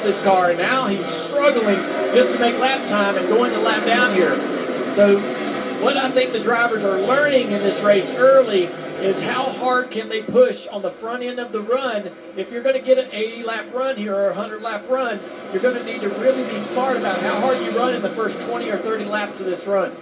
this car, and now he's struggling just to make lap time and going to lap down here. So what I think the drivers are learning in this race early is how hard can they push on the front end of the run. If you're going to get an 80 lap run here or a 100 lap run, you're going to need to really be smart about how hard you run in the first 20 or 30 laps of this run.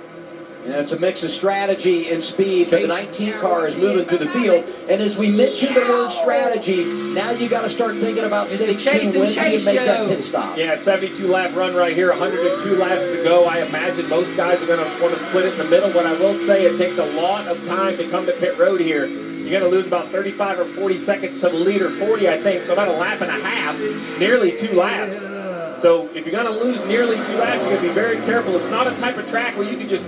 And it's a mix of strategy and speed, but the 19 car is moving through the field. And as we mentioned the word strategy, now you got to start thinking about stage 2 when you make that pit stop. Yeah, 72 lap run right here, 102 laps to go. I imagine most guys are going to want to split it in the middle. What I will say, it takes a lot of time to come to pit road here. You're going to lose about 35 or 40 seconds to the leader, 40 I think, so about a lap and a half, nearly 2 laps. So if you're going to lose nearly 2 laps, you're going to be very careful. It's not a type of track where you can just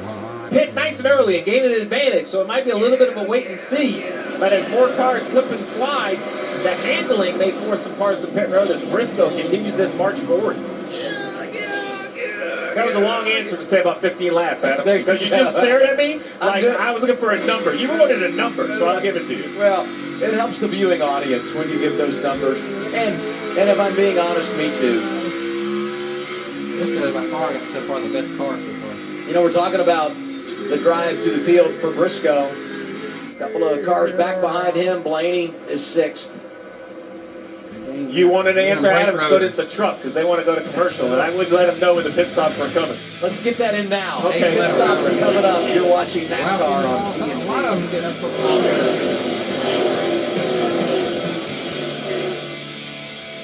pit nice and early and gain an advantage, so it might be a little bit of a wait and see. But as more cars slip and slide, the handling may force some cars to pit road as Briscoe continues this march forward. That was a long answer to say about 15 laps, Adam, because you just stared at me like I was looking for a number. You wanted a number, so I'll give it to you. Well, it helps the viewing audience when you give those numbers. And if I'm being honest, me too. Briscoe is by far so far the best car so far. You know, we're talking about the drive to the field for Briscoe. A couple of cars back behind him. Blaney is 6th. You wanted to answer, Adam, so did the truck, because they want to go to commercial, and I wouldn't let them know when the pit stops were coming. Let's get that in now. Okay. Pit stops are coming up. You're watching NASCAR on A TNT. lot of them get up for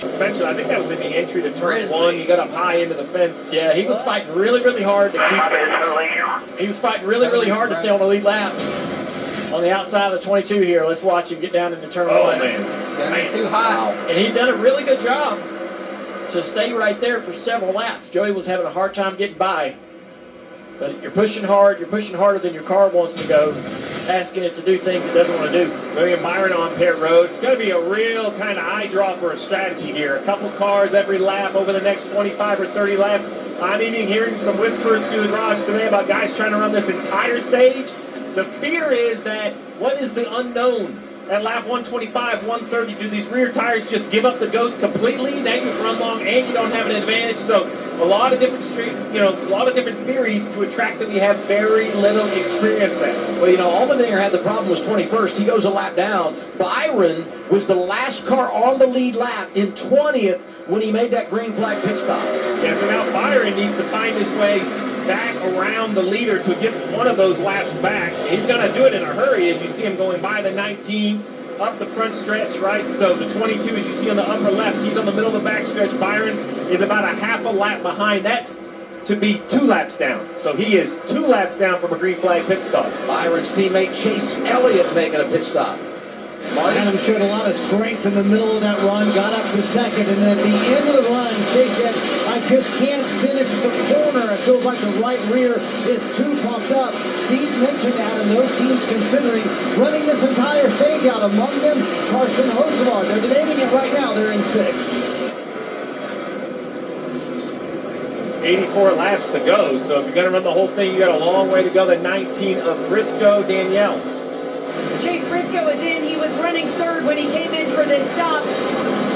Suspension, I think that was in the entry to turn 1. You got up high into the fence. Yeah, he was fighting really, really hard to keep. He was fighting really, really hard to stay on the lead lap. On the outside of the 22 here, let's watch him get down into turn 1. Got me too hot. And he done a really good job to stay right there for several laps. Joey was having a hard time getting by. But you're pushing hard, you're pushing harder than your car wants to go, asking it to do things it doesn't want to do. William Byron on pit road. It's going to be a real kind of eye dropper of strategy here. A couple cars every lap over the next 25 or 30 laps. I'm even hearing some whispers through the garage today about guys trying to run this entire stage. The fear is that what is the unknown? At lap 125, 130, do these rear tires just give up the ghost completely? Now you've run long and you don't have an advantage. So a lot of different theories to a track that we have very little experience at. Well, you know, Allmendinger had the problem, was 21st. He goes a lap down. Byron was the last car on the lead lap in 20th when he made that green flag pit stop. Yeah, so now Byron needs to find his way back around the leader to get one of those laps back. He's going to do it in a hurry as you see him going by the 19 up the front stretch, right? So the 22, as you see on the upper left, he's on the middle of the back stretch. Byron is about a half a lap behind. That's to be 2 laps down. So he is 2 laps down from a green flag pit stop. Byron's teammate Chase Elliott making a pit stop. Adam showed a lot of strength in the middle of that run, got up to 2nd, and at the end of the run, Chase said, I just can't finish the corner. It feels like the right rear is too pumped up. Steve mentioned that, and those teams considering running this entire stage out. Among them, Carson Hocevar. They're debating it right now. They're in 6th. 84 laps to go, so if you're going to run the whole thing, you got a long way to go. The 19 of Briscoe, Danielle. Chase Briscoe is in. He was running 3rd when he came in for this stop.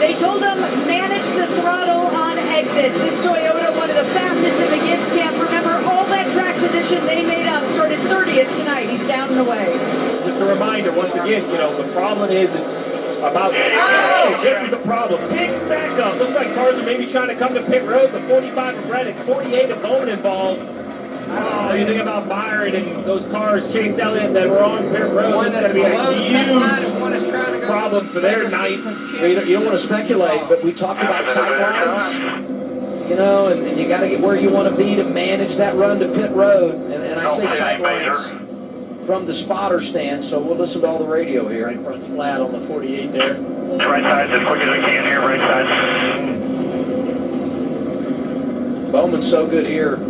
They told him manage the throttle on exit. This Toyota, one of the fastest in the Gibbs camp. Remember, all that track position they made up started 30th tonight. He's down and away. Just a reminder, once again, you know, the problem is it's about, this is the problem. Big stack up. Looks like cars are maybe trying to come to pit road. The 45 of Reddick, 48 of Bowman involved. Oh, you think about Byron and those cars, Chase Elliott, that were on pit road. This is going to be a huge problem for their night. You don't want to speculate, but we talked about sightlines. You know, and you got to get where you want to be to manage that run to pit road. And I say sightlines from the spotter stand, so we'll listen to all the radio here. Right front's flat on the 48 there. Right side as quick as we can here, right side. Bowman's so good here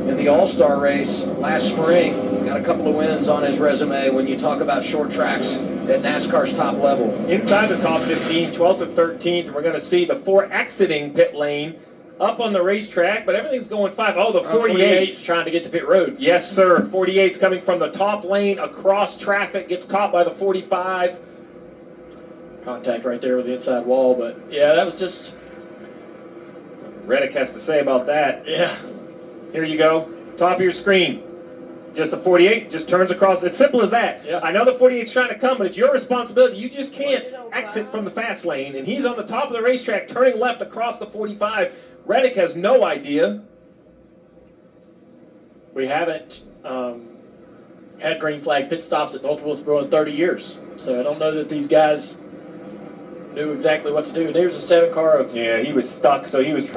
in the All-Star race last spring. Got a couple of wins on his resume when you talk about short tracks at NASCAR's top level. Inside the top 15, 12th and 13th, and we're going to see the 4 exiting pit lane up on the racetrack, but everything's going 5. Oh, the 48's trying to get to pit road. Yes, sir. 48's coming from the top lane across traffic, gets caught by the 45. Contact right there with the inside wall, but yeah, that was just Reddick has to say about that. Yeah. Here you go. Top of your screen. Just a 48, just turns across. It's simple as that. Yeah. I know the 48's trying to come, but it's your responsibility. You just can't exit from the fast lane. And he's on the top of the racetrack turning left across the 45. Reddick has no idea. We haven't had green flag pit stops at North Wilkesboro in 30 years. So I don't know that these guys knew exactly what to do. And there's a 7 car of Yeah, he was stuck, so he was